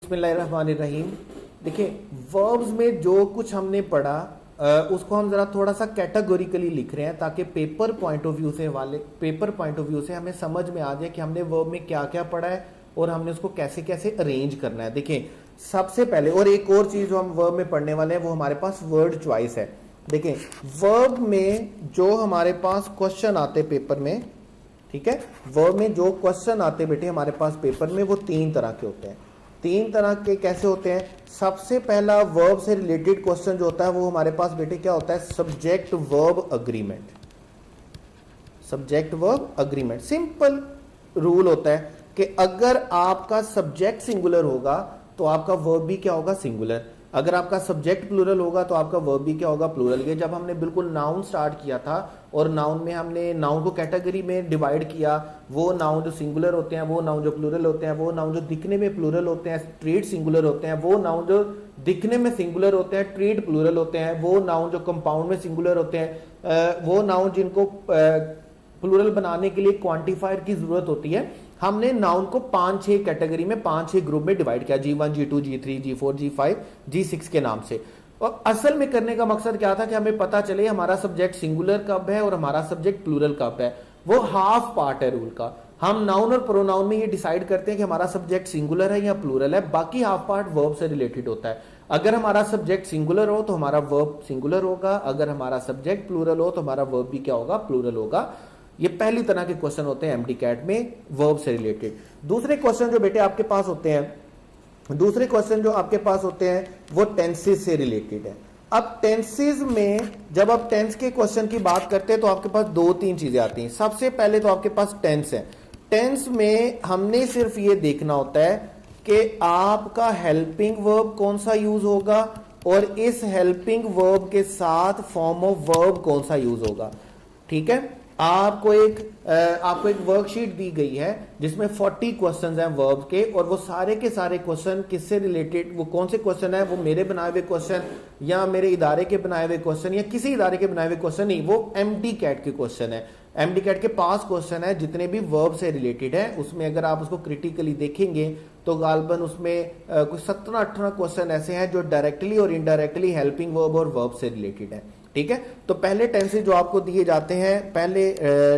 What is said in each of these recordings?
बिस्मिल्लाहिर्रहमानिर्रहीम। देखिए, वर्ब्स में जो कुछ हमने पढ़ा उसको हम जरा थोड़ा सा कैटेगोरिकली लिख रहे हैं ताकि पेपर पॉइंट ऑफ व्यू से हमें समझ में आ जाए कि हमने वर्ब में क्या क्या पढ़ा है और हमने उसको कैसे कैसे अरेंज करना है। देखिए, सबसे पहले और एक और चीज जो हम वर्ब में पढ़ने वाले हैं वो हमारे पास वर्ड चॉइस है। देखिए, वर्ब में जो हमारे पास क्वेश्चन आते पेपर में, ठीक है, वर्ब में जो क्वेश्चन आते बेटे हमारे पास पेपर में वो तीन तरह के होते हैं। तीन तरह के कैसे होते हैं? सबसे पहला वर्ब से रिलेटेड क्वेश्चन जो होता है वो हमारे पास बेटे क्या होता है? Subject verb agreement. Subject verb agreement simple rule होता है कि अगर आपका सब्जेक्ट सिंगुलर होगा तो आपका वर्ब भी क्या होगा? सिंगुलर। अगर आपका सब्जेक्ट प्लूरल होगा तो आपका वर्ब भी क्या होगा? प्लूरल। ये जब हमने बिल्कुल नाउन स्टार्ट किया था और नाउन में हमने नाउन को कैटेगरी में डिवाइड किया, वो नाउन जो सिंगुलर होते हैं, वो नाउन जो प्लूरल होते हैं, वो नाउन जो दिखने में प्लूरल होते हैं ट्रीट सिंगुलर होते हैं, वो नाउन जो दिखने में सिंगुलर होते हैं ट्रीट प्लूरल होते हैं, वो नाउन जो कंपाउंड में सिंगुलर होते हैं, वो नाउन जिनको प्लूरल बनाने के लिए क्वांटिफायर की जरूरत होती है। हमने नाउन को 5-6 कैटेगरी में 5-6 ग्रुप में डिवाइड किया, G1, G2, G3, G4, G5, G6 के नाम से। और असल में करने का मकसद क्या था कि हमें पता चले हमारा सब्जेक्ट सिंगुलर कब है और हमारा सब्जेक्ट प्लूरल कब है। वो हाफ पार्ट है रूल का। हम नाउन और प्रोनाउन में ये डिसाइड करते हैं कि हमारा सब्जेक्ट सिंगुलर है या प्लूरल है, बाकी हाफ पार्ट वर्ब से रिलेटेड होता है। अगर हमारा सब्जेक्ट सिंगुलर हो तो हमारा वर्ब सिंगुलर होगा, अगर हमारा सब्जेक्ट प्लूरल हो तो हमारा वर्ब भी क्या होगा? प्लूरल होगा। ये पहली तरह के क्वेश्चन होते हैं एमडी कैट में वर्ब से रिलेटेड। दूसरे क्वेश्चन जो बेटे आपके पास होते हैं वो टेंसेस से रिलेटेड है। अब टेंसेस में जब आप टेंस के क्वेश्चन की बात करते हैं तो आपके पास 2-3 चीजें आती हैं। सबसे पहले तो आपके पास टेंस है। टेंस में हमने सिर्फ ये देखना होता है कि आपका हेल्पिंग वर्ब कौन सा यूज होगा और इस हेल्पिंग वर्ब के साथ फॉर्म ऑफ वर्ब कौन सा यूज होगा। ठीक है, आपको एक वर्कशीट दी गई है जिसमें 40 क्वेश्चंस हैं वर्ब के, और वो सारे के सारे क्वेश्चन किससे रिलेटेड, वो कौन से क्वेश्चन है? वो मेरे बनाए हुए क्वेश्चन या मेरे इदारे के बनाए हुए क्वेश्चन या किसी इदारे के बनाए हुए क्वेश्चन नहीं, वो एमडी कैट के क्वेश्चन है। एमडी कैट के पास क्वेश्चन है जितने भी वर्ब से रिलेटेड है, उसमें अगर आप उसको क्रिटिकली देखेंगे तो गालबन उसमें कुछ 17-18 क्वेश्चन ऐसे हैं जो डायरेक्टली और इनडायरेक्टली हेल्पिंग वर्ब और वर्ब से रिलेटेड है। ठीक है, तो पहले टेंसेस जो आपको दिए जाते हैं, पहले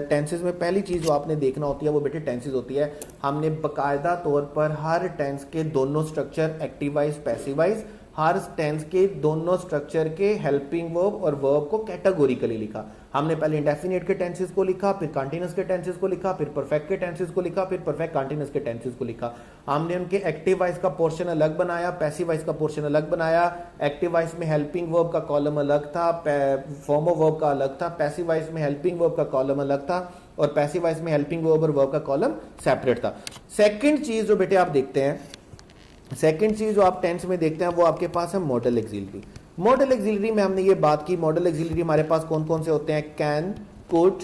टेंसेस में पहली चीज जो आपने देखना होती है वो बेटे टेंसेस होती है। हमने बकायदा तौर पर हर टेंस के दोनों structure active wise passive wise, हर टेंस के दोनों स्ट्रक्चर के हेल्पिंग वर्ब और वर्ब को कैटेगोरिकली लिखा। हमने पहले इंडेफिनिट के टेंसेस को लिखा, फिर कंटीन्यूअस के टेंसेस को लिखा, फिर परफेक्ट के टेंसेस को लिखा, फिर परफेक्ट कंटीन्यूअस के टेंसेस को लिखा। हमने उनके एक्टिव वाइज का पोर्शन अलग बनाया, पैसिव वाइज का पोर्शन अलग बनाया। एक्टिव वाइज में हेल्पिंग वर्ब का कॉलम अलग था, फॉर्म ऑफ वर्ब का अलग था, पैसिव वाइज में हेल्पिंग वर्ब का कॉलम अलग था और पैसिव वाइज में हेल्पिंग वर्ब और वर्ब का कॉलम सेपरेट था। सेकेंड चीज जो बेटे आप देखते हैं, सेकेंड चीज जो आप टेंस में देखते हैं वो आपके पास है मॉडल एक्सिलरी। मॉडल एक्सिलरी में हमने ये बात की, मॉडल एक्सिलरी हमारे पास कौन कौन से होते हैं? Can, could,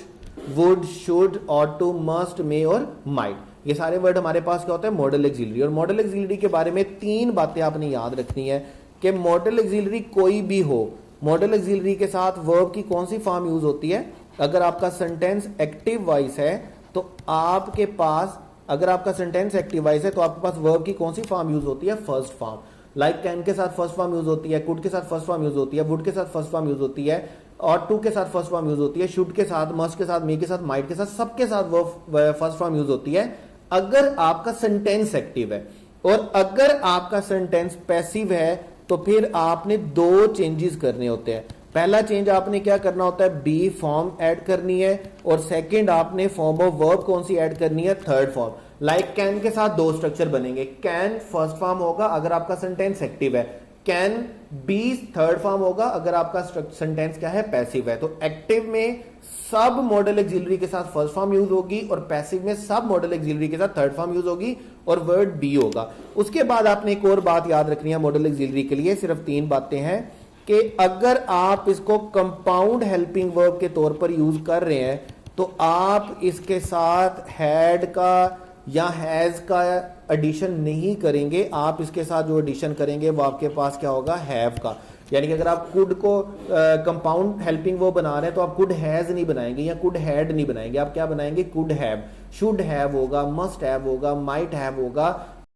would, should, ought to, must, may और माइट। ये सारे वर्ड हमारे पास क्या होते हैं? Model axillary. और मॉडल एक्सिलरी के बारे में 3 बातें आपने याद रखनी है कि मॉडल एक्सिलरी कोई भी हो, मॉडल एक्सिलरी के साथ वर्ब की कौन सी फॉर्म यूज होती है? अगर आपका सेंटेंस एक्टिव वॉइस है तो आपके पास, अगर आपका सेंटेंस एक्टिव वॉइस है तो आपके पास वर्ब की कौन सी फॉर्म यूज होती है? First form. लाइक कैन के साथ फर्स्ट फॉर्म यूज होती है, कुड के साथ फर्स्ट फॉर्म यूज होती है, वुड के साथ फर्स्ट फॉर्म यूज होती है, और टू के साथ फर्स्ट फॉर्म यूज होती है, शुड के साथ, मस्ट के साथ, मे के साथ, माइट के साथ, सबके साथ वर्ब फर्स्ट फॉर्म यूज होती है अगर आपका सेंटेंस एक्टिव है। और अगर आपका सेंटेंस पैसिव है तो फिर आपने 2 चेंजेस करने होते हैं। पहला चेंज आपने क्या करना होता है? बी फॉर्म ऐड करनी है, और सेकंड आपने फॉर्म ऑफ वर्ब कौन सी ऐड करनी है? Third form. लाइक कैन के साथ 2 स्ट्रक्चर बनेंगे। कैन फर्स्ट फॉर्म होगा अगर आपका सेंटेंस एक्टिव है, कैन बी थर्ड फॉर्म होगा अगर आपका सेंटेंस क्या है? पैसिव है। तो एक्टिव में सब मॉडल एक्सिलरी के साथ फर्स्ट फॉर्म यूज होगी और पैसिव में सब मॉडल एक्सिलरी के साथ थर्ड फॉर्म यूज होगी और वर्ड बी होगा। उसके बाद आपने एक और बात याद रखनी है मॉडल एक्सिलरी के लिए, सिर्फ 3 बातें हैं कि अगर आप इसको कंपाउंड हेल्पिंग वर्ब के तौर पर यूज कर रहे हैं तो आप इसके साथ हैड का या हैज का एडिशन नहीं करेंगे। आप इसके साथ जो एडिशन करेंगे वो आपके पास क्या होगा? हैव का। यानी कि अगर आप कुड को कंपाउंड हेल्पिंग वर्ब बना रहे हैं तो आप कुड हैज नहीं बनाएंगे या कुड हैड नहीं बनाएंगे, आप क्या बनाएंगे? Could have. शुड हैव होगा, मस्ट हैव होगा, माइट हैव होगा।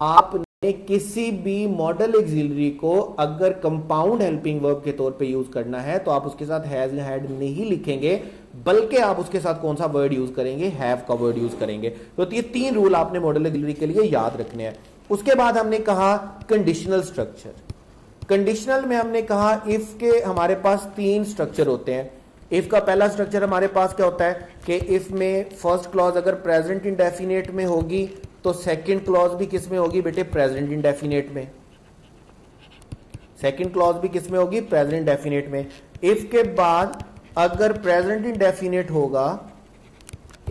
आप किसी भी मॉडल ऑक्सिलरी को अगर कंपाउंड हेल्पिंग वर्ब के तौर पे यूज करना है तो आप उसके साथ हैज या हैड नहीं लिखेंगे, बल्कि आप उसके साथ कौन सा वर्ड यूज करेंगे, हैव का वर्ड यूज करेंगे। तो ये 3 रूल आपने मॉडल ऑक्सिलरी के लिए याद रखने हैं। उसके बाद हमने कहा कंडीशनल स्ट्रक्चर। कंडीशनल में हमने कहा इफ के हमारे पास 3 स्ट्रक्चर होते हैं। इफ का पहला स्ट्रक्चर हमारे पास क्या होता है कि इफ में फर्स्ट क्लॉज अगर प्रेजेंट इंडेफिनिट में होगी तो सेकंड क्लॉज भी किस में होगी बेटे, प्रेजेंट इंडेफिनिट में। सेकंड क्लॉज भी किस में होगी, प्रेजेंट इंडेफिनिट में। इफ के बाद अगर प्रेजेंट इंडेफिनिट होगा,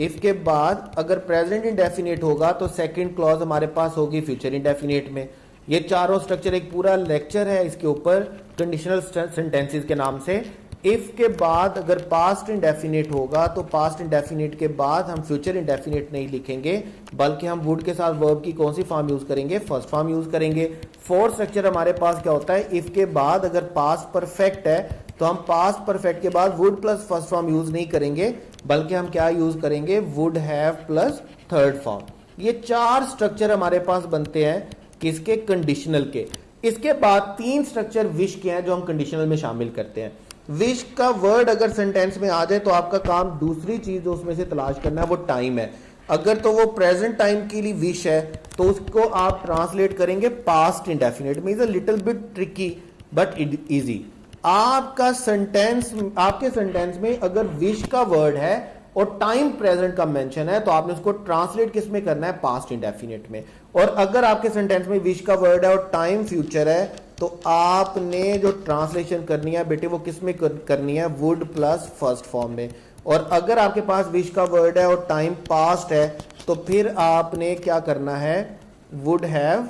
इफ के बाद अगर प्रेजेंट इंडेफिनिट होगा तो सेकंड क्लॉज हमारे पास होगी फ्यूचर इंडेफिनिट में। ये चारों स्ट्रक्चर, एक पूरा लेक्चर है इसके ऊपर कंडीशनल सेंटेंसेस के नाम से। इफ के बाद अगर पास्ट इंडेफिनिट होगा तो पास्ट इंडेफिनिट के बाद हम फ्यूचर इंडेफिनिट नहीं लिखेंगे, बल्कि हम वुड के साथ वर्ब की कौन सी फॉर्म यूज करेंगे, फर्स्ट फॉर्म यूज करेंगे। फोर्थ स्ट्रक्चर हमारे पास क्या होता है, इफ के बाद अगर पास्ट परफेक्ट है तो हम पास्ट परफेक्ट के बाद would plus first form use नहीं करेंगे, बल्कि हम क्या यूज करेंगे, would have plus third form. ये 4 स्ट्रक्चर हमारे पास बनते हैं किसके, कंडीशनल के। इसके बाद 3 स्ट्रक्चर विश के हैं जो हम कंडीशनल में शामिल करते हैं। विश का वर्ड अगर सेंटेंस में आ जाए तो आपका काम दूसरी चीज जो उसमें से तलाश करना है वो टाइम है। अगर तो वो प्रेजेंट टाइम के लिए विश है तो उसको आप ट्रांसलेट करेंगे पास्ट इंडेफिनिट में। Is a little bit tricky but easy. आपका सेंटेंस, आपके सेंटेंस में अगर विश का वर्ड है और टाइम प्रेजेंट का मेंशन है तो आपने उसको ट्रांसलेट किस में करना है, पास्ट इंडेफिनिट में। और अगर आपके सेंटेंस में विश का वर्ड है और टाइम फ्यूचर है तो आपने जो ट्रांसलेशन करनी है बेटे वो किस में करनी है, वुड प्लस फर्स्ट फॉर्म में। और अगर आपके पास विश का वर्ड है और टाइम पास्ट है तो फिर आपने क्या करना है, would have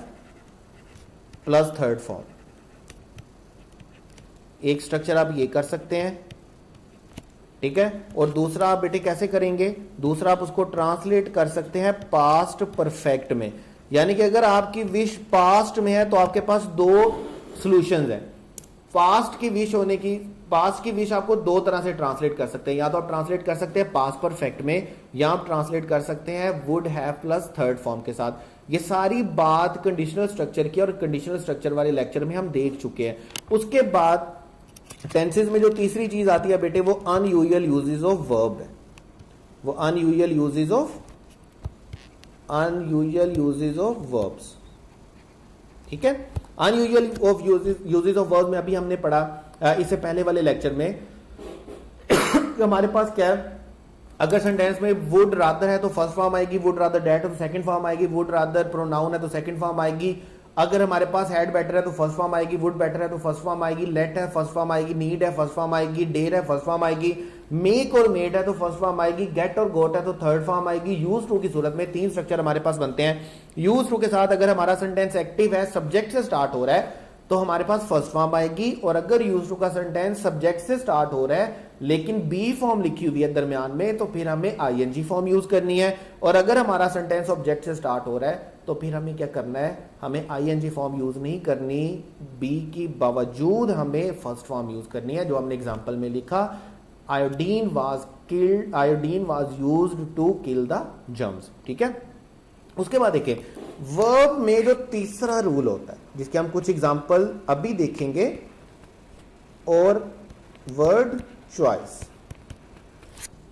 plus third form. एक स्ट्रक्चर आप ये कर सकते हैं, ठीक है। और दूसरा आप बेटे कैसे करेंगे, दूसरा आप उसको ट्रांसलेट कर सकते हैं पास्ट परफेक्ट में। यानी कि अगर आपकी विश पास्ट में है तो आपके पास 2 सॉल्यूशंस हैं। पास्ट की विश होने की, पास्ट की विश आपको 2 तरह से ट्रांसलेट कर सकते हैं। या तो आप ट्रांसलेट कर सकते हैं पास्ट परफेक्ट में, या आप ट्रांसलेट कर सकते हैं would have plus third form के साथ। ये सारी बात कंडीशनल स्ट्रक्चर की और कंडीशनल स्ट्रक्चर वाले लेक्चर में हम देख चुके हैं। उसके बाद टेंसेस में जो तीसरी चीज आती है बेटे वो अनयूजुअल यूजेस ऑफ वर्ब है। वो अनयूजुअल यूजेस ऑफ वर्ब्स, ठीक है। Unusual of uses of verb में अभी हमने पढ़ा इससे पहले वाले लेक्चर में कि हमारे पास क्या है, अगर सेंटेंस में वुड रादर है तो फर्स्ट फॉर्म आएगी, वुड रादर डेट है तो सेकंड फॉर्म आएगी, वुड रादर प्रोनाउन है तो सेकंड फॉर्म आएगी। अगर हमारे पास हैड बेटर है तो फर्स्ट फॉर्म आएगी, वुड बेटर है तो फर्स्ट फॉर्म आएगी, लेट है फर्स्ट फॉर्म आएगी, नीड है फर्स्ट फॉर्म आएगी, डेर है फर्स्ट फॉर्म आएगी, मेक और मेड है तो फर्स्ट फॉर्म आएगी, गेट और गोट है तो थर्ड फॉर्म आएगी। यूज टू की सूरत में 3 स्ट्रक्चर हमारे पास बनते हैं। यूज टू के साथ अगर हमारा सेंटेंस एक्टिव है, सब्जेक्ट से स्टार्ट हो रहा है तो हमारे पास फर्स्ट फॉर्म आएगी। और अगर यूज टू का सेंटेंस सब्जेक्ट से स्टार्ट हो रहा है लेकिन बी फॉर्म लिखी हुई है दरमियान में तो फिर हमें आईएनजी फॉर्म यूज करनी है। और अगर हमारा सेंटेंस ऑब्जेक्ट से स्टार्ट हो रहा है तो फिर हमें क्या करना है, हमें आईएनजी फॉर्म यूज नहीं करनी, बी की बावजूद हमें फर्स्ट फॉर्म यूज करनी है। जो हमने एग्जांपल में लिखा, iodine was used to kill the germs, ठीक है। उसके बाद देखिए वर्ब में जो तीसरा रूल होता है जिसके हम कुछ एग्जांपल अभी देखेंगे, और वर्ड चॉइस,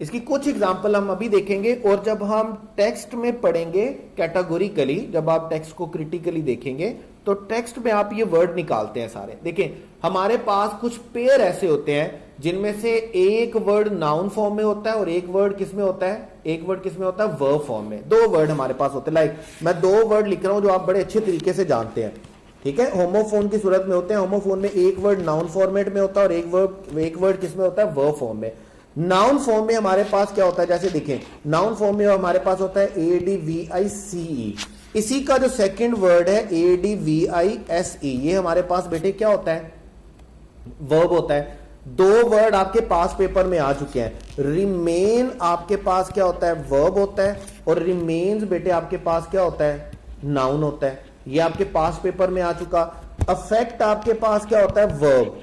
इसकी कुछ एग्जांपल हम अभी देखेंगे। और जब हम टेक्स्ट में पढ़ेंगे कैटेगोरिकली, जब आप टेक्स्ट को क्रिटिकली देखेंगे तो टेक्स्ट में आप ये वर्ड निकालते हैं सारे। देखिए हमारे पास कुछ पेयर ऐसे होते हैं जिनमें से एक वर्ड नाउन फॉर्म में होता है और एक वर्ड किस में होता है, एक वर्ड किस में होता है, वर्ब फॉर्म में। 2 वर्ड हमारे पास होते हैं। लाइक मैं 2 वर्ड लिख रहा हूं जो आप बड़े अच्छे तरीके से जानते हैं, ठीक है। होमोफोन की सूरत में होते हैं। होमोफोन में एक वर्ड नाउन फॉर्मेट में होता है और एक वर्ड किस में होता है, वर्ब फॉर्म में। नाउन फॉर्म में हमारे पास क्या होता है, जैसे देखें नाउन फॉर्म में हमारे पास होता है ADVICE। इसी का जो सेकंड वर्ड है ADVISE, ये हमारे पास बेटे क्या होता है, वर्ब होता है। 2 वर्ड आपके पास पेपर में आ चुके हैं। रिमेन आपके पास क्या होता है, वर्ब होता है, और रिमेन्स बेटे आपके पास क्या होता है, नाउन होता है। ये आपके पास पेपर में आ चुका। अफेक्ट आपके पास क्या होता है, वर्ब,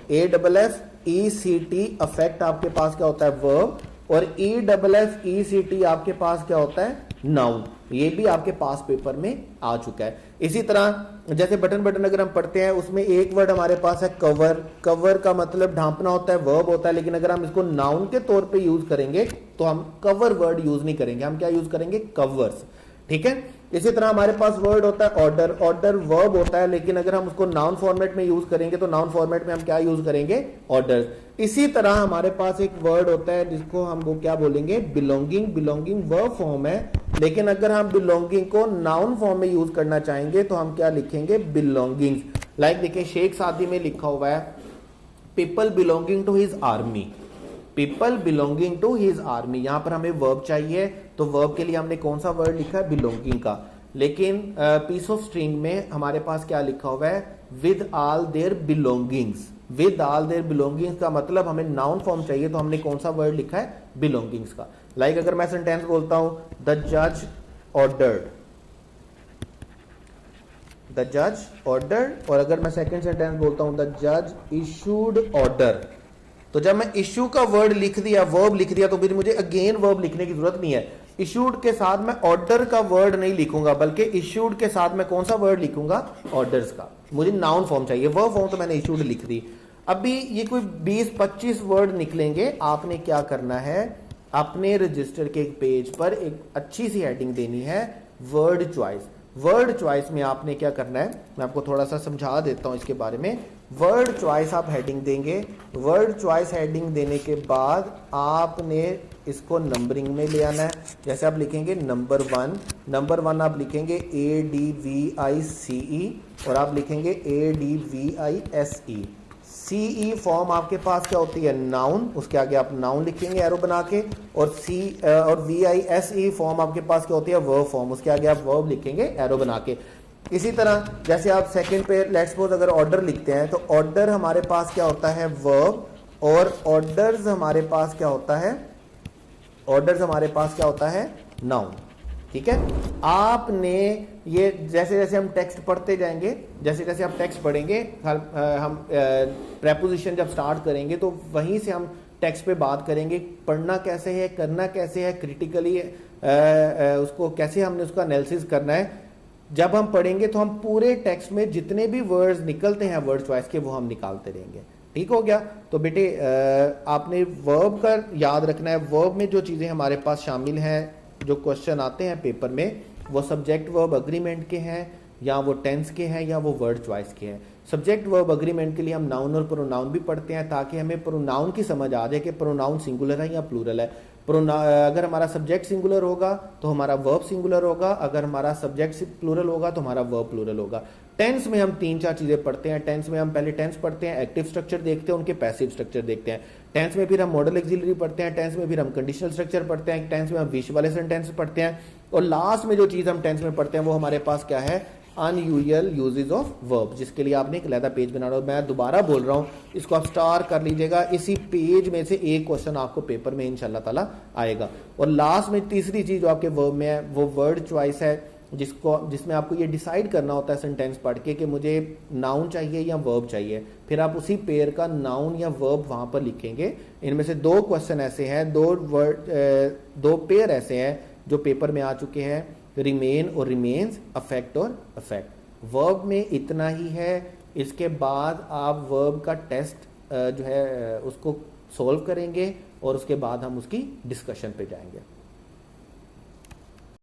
AFFECT अफेक्ट आपके पास क्या होता है, वर्ब, और EFFECT आपके पास क्या होता है, नाउन। ये भी आपके पास पेपर में आ चुका है। इसी तरह जैसे बटन बटन अगर हम पढ़ते हैं, उसमें एक वर्ड हमारे पास है कवर। कवर का मतलब ढांपना होता है, वर्ब होता है, लेकिन अगर हम इसको नाउन के तौर पे यूज करेंगे तो हम कवर वर्ड यूज नहीं करेंगे, हम क्या यूज करेंगे, कवर्स। ठीक है। इसी तरह हमारे पास वर्ड होता है ऑर्डर। ऑर्डर वर्ब होता है, लेकिन अगर हम उसको नाउन फॉर्मेट में यूज करेंगे तो नाउन फॉर्मेट में हम क्या यूज करेंगे, ऑर्डर। इसी तरह हमारे पास एक वर्ड होता है जिसको हम वो क्या बोलेंगे, बिलोंगिंग। बिलोंगिंग वर्ब फॉर्म है, लेकिन अगर हम बिलोंगिंग को नाउन फॉर्म में यूज करना चाहेंगे तो हम क्या लिखेंगे, बिलोंगिंग्स। लाइक देखिए शेख सादी में लिखा हुआ है people belonging to his army. People belonging to his army, यहां पर हमें वर्ब चाहिए, तो वर्ब के लिए हमने कौन सा वर्ड लिखा है, बिलोंगिंग का। लेकिन पीस ऑफ स्ट्रिंग में हमारे पास क्या लिखा हुआ है, with all their belongings. With all their belongings का मतलब हमें नाउन फॉर्म चाहिए, तो हमने कौन सा वर्ड लिखा है, बिलोंगिंग्स का। लाइक अगर मैं सेंटेंस बोलता हूं द जज ऑर्डर्ड, द जज ऑर्डर्ड, और अगर मैं सेकंड सेंटेंस बोलता हूं द जज इशूड ऑर्डर, तो जब मैं इशू का वर्ड लिख दिया, वर्ब लिख दिया, तो फिर मुझे अगेन वर्ब लिखने की जरूरत नहीं है। इशूड के साथ मैं ऑर्डर का वर्ड नहीं लिखूंगा, बल्कि इशूड के साथ मैं कौन सा वर्ड लिखूंगा, ऑर्डर्स का। मुझे नाउन फॉर्म चाहिए, वर्ब फॉर्म तो मैंने इशूड लिख दी। अभी ये कोई 20-25 वर्ड निकलेंगे, आपने क्या करना है, अपने रजिस्टर के एक पेज पर एक अच्छी सी हेडिंग देनी है, वर्ड चॉइस। वर्ड चॉइस में आपने क्या करना है, मैं आपको थोड़ा सा समझा देता हूं इसके बारे में। वर्ड चॉइस आप हेडिंग देंगे, वर्ड चॉइस हेडिंग देने के बाद आपने इसको नंबरिंग में ले आना है। जैसे आप लिखेंगे नंबर 1, नंबर 1 आप लिखेंगे ADVICE, और आप लिखेंगे ADVISE। CE फॉर्म आपके पास क्या होती है, नाउन, उसके आगे आप नाउन लिखेंगे एरो बना के, और VISE फॉर्म आपके पास क्या होती है, वर्ब फॉर्म, उसके आगे आप वर्ब लिखेंगे एरो बना के। इसी तरह जैसे आप सेकंड पे लेट्स सपोज अगर ऑर्डर लिखते हैं, तो ऑर्डर हमारे पास क्या होता है, वर्ब, और ऑर्डर्स हमारे पास क्या होता है, ऑर्डर्स हमारे पास क्या होता है, नाउन। ठीक है। आपने ये जैसे जैसे हम टेक्स्ट पढ़ते जाएंगे, जैसे जैसे आप टेक्स्ट पढ़ेंगे, हम प्रेपोजिशन जब स्टार्ट करेंगे तो वहीं से हम टेक्स्ट पे बात करेंगे, पढ़ना कैसे है, करना कैसे है, क्रिटिकली उसको कैसे हमने उसका एनालिसिस करना है। जब हम पढ़ेंगे तो हम पूरे टेक्स्ट में जितने भी वर्ड्स निकलते हैं वर्ड चॉइस के, वो हम निकालते रहेंगे। ठीक हो गया। तो बेटे आपने वर्ब का याद रखना है। वर्ब में जो चीजें हमारे पास शामिल हैं, जो क्वेश्चन आते हैं पेपर में, वो सब्जेक्ट वर्ब अग्रीमेंट के हैं, या वो टेंस के हैं, या वो वर्ड चॉइस के हैं। सब्जेक्ट वर्ब अग्रीमेंट के लिए हम नाउन और प्रोनाउन भी पढ़ते हैं, ताकि हमें प्रोनाउन की समझ आ जाए कि प्रोनाउन सिंगुलर है या प्लूरल है। अगर हमारा सब्जेक्ट सिंगुलर होगा तो हमारा वर्ब सिंगुलर होगा, अगर हमारा सब्जेक्ट प्लूरल होगा तो हमारा वर्ब प्लूरल होगा। टेंस में हम 3-4 चीजें पढ़ते हैं। टेंस में हम पहले टेंस पढ़ते हैं, एक्टिव स्ट्रक्चर देखते हैं, उनके पैसिव स्ट्रक्चर देखते हैं। टेंस में फिर हम मॉडल एक्सिलरी पढ़ते हैं, टेंस में फिर हम कंडीशनल स्ट्रक्चर पढ़ते हैं, टेंस में हम विश वाले सेंटेंस पढ़ते हैं, और लास्ट में जो चीज हम टेंस में पढ़ते हैं वो हमारे पास क्या है, अनयूजुअल यूजेस ऑफ वर्ब, जिसके लिए आपने एक अलग पेज बना रहा हूं। मैं दोबारा बोल रहा हूं, इसको आप स्टार कर लीजिएगा। इसी पेज में से एक क्वेश्चन आपको पेपर में इंशाल्लाह ताला आएगा। और लास्ट में तीसरी चीज जो आपके वर्ब में है वो वर्ड चॉइस है, जिसमें आपको ये डिसाइड करना होता है सेंटेंस पढ़ के कि मुझे नाउन चाहिए या वर्ब चाहिए। फिर आप उसी पेयर का नाउन या वर्ब वहां पर लिखेंगे। इनमें से 2 क्वेश्चन ऐसे हैं, 2 पेयर ऐसे हैं जो पेपर में आ चुके हैं, रिमेन और रिमेन्स, अफेक्ट और अफेक्ट। वर्ब में इतना ही है। इसके बाद आप वर्ब का टेस्ट जो है उसको सॉल्व करेंगे, और उसके बाद हम उसकी डिस्कशन पे जाएंगे।